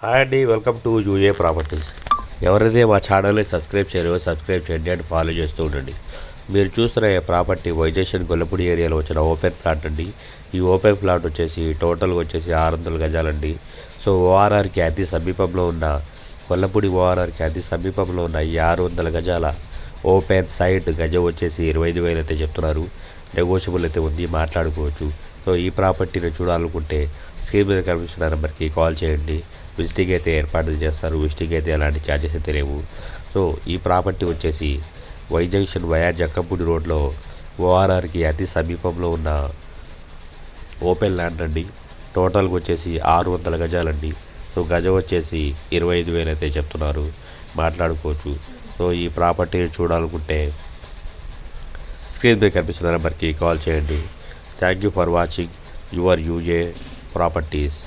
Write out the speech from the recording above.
Hi అండి, welcome to UA properties. ఎవరైతే మా ఛానల్ని సబ్స్క్రైబ్ చేయరో సబ్స్క్రైబ్ చేయండి అండ్ ఫాలో చేస్తూ ఉండండి. మీరు చూస్తున్న ఈ ప్రాపర్టీ వైజేషన్ గొల్లపూడి ఏరియాలో వచ్చిన ఓపెన్ ప్లాట్ అండి. ఈ ఓపెన్ ప్లాట్ వచ్చేసి టోటల్గా వచ్చేసి 600 గజాలండి. సో ఓఆర్ఆర్కి అతి సమీపంలో ఉన్న గొల్లపూడి ఓఆర్ఆర్కి అతి సమీపంలో ఉన్న ఈ 600 గజాల ఓపెన్ సైట్ గజం వచ్చేసి 25,000 అయితే చెప్తున్నారు. నెగోషియబుల్ అయితే ఉంది, మాట్లాడుకోవచ్చు. సో ఈ ప్రాపర్టీని చూడాలనుకుంటే స్క్రీన్ మీద కనిపిస్తున్న నెంబర్కి కాల్ చేయండి. విజిటింగ్ అయితే ఏర్పాటు చేస్తారు. విజిటింగ్ అయితే ఎలాంటి ఛార్జెస్ అయితే లేవు. సో ఈ ప్రాపర్టీ వచ్చేసి వై జంక్షన్ వయా జక్కంపూడి రోడ్లో ఓఆర్ఆర్కి అతి సమీపంలో ఉన్న ఓపెన్ ల్యాండ్ అండి. టోటల్గా వచ్చేసి 600 గజాలండి. సో గజం వచ్చేసి 25,000 అయితే చెప్తున్నారు, మాట్లాడుకోవచ్చు. సో ఈ ప్రాపర్టీని చూడాలనుకుంటే స్క్రీన్ మీద కనిపిస్తున్న నెంబర్కి కాల్ చేయండి. Thank you for watching your UA properties.